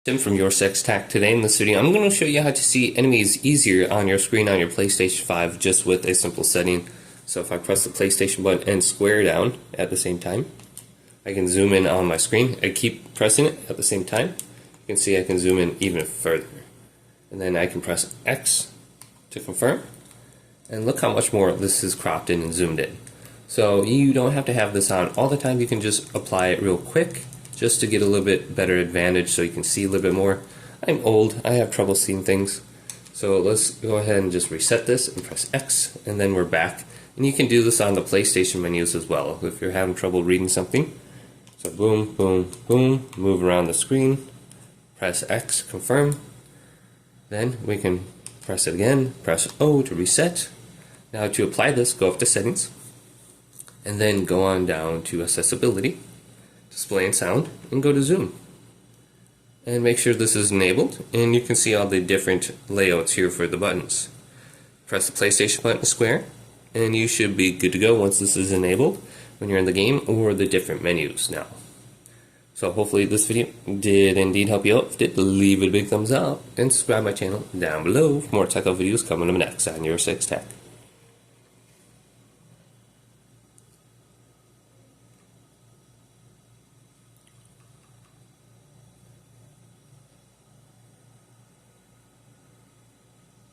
Tim from YourSixTech. Today in this video I'm going to show you how to see enemies easier on your screen on your PlayStation 5 just with a simple setting. So if I press the PlayStation button and square down at the same time, I can zoom in on my screen. I keep pressing it at the same time. You can see I can zoom in even further. And then I can press X to confirm. And look how much more this is cropped in and zoomed in. So you don't have to have this on all the time. You can just apply it real quick just to get a little bit better advantage so you can see a little bit more. I'm old, I have trouble seeing things. So let's go ahead and just reset this and press X, and then we're back. And you can do this on the PlayStation menus as well if you're having trouble reading something. So boom, boom, boom, move around the screen, press X, confirm. Then we can press it again, press O to reset. Now to apply this, go up to settings, and then go on down to accessibility, display and sound, and go to zoom. And make sure this is enabled, and you can see all the different layouts here for the buttons. Press the PlayStation button square, and you should be good to go once this is enabled when you're in the game or the different menus now. So hopefully this video did indeed help you out. If it did, leave it a big thumbs up and subscribe to my channel down below for more tech videos coming up next on YourSixTech.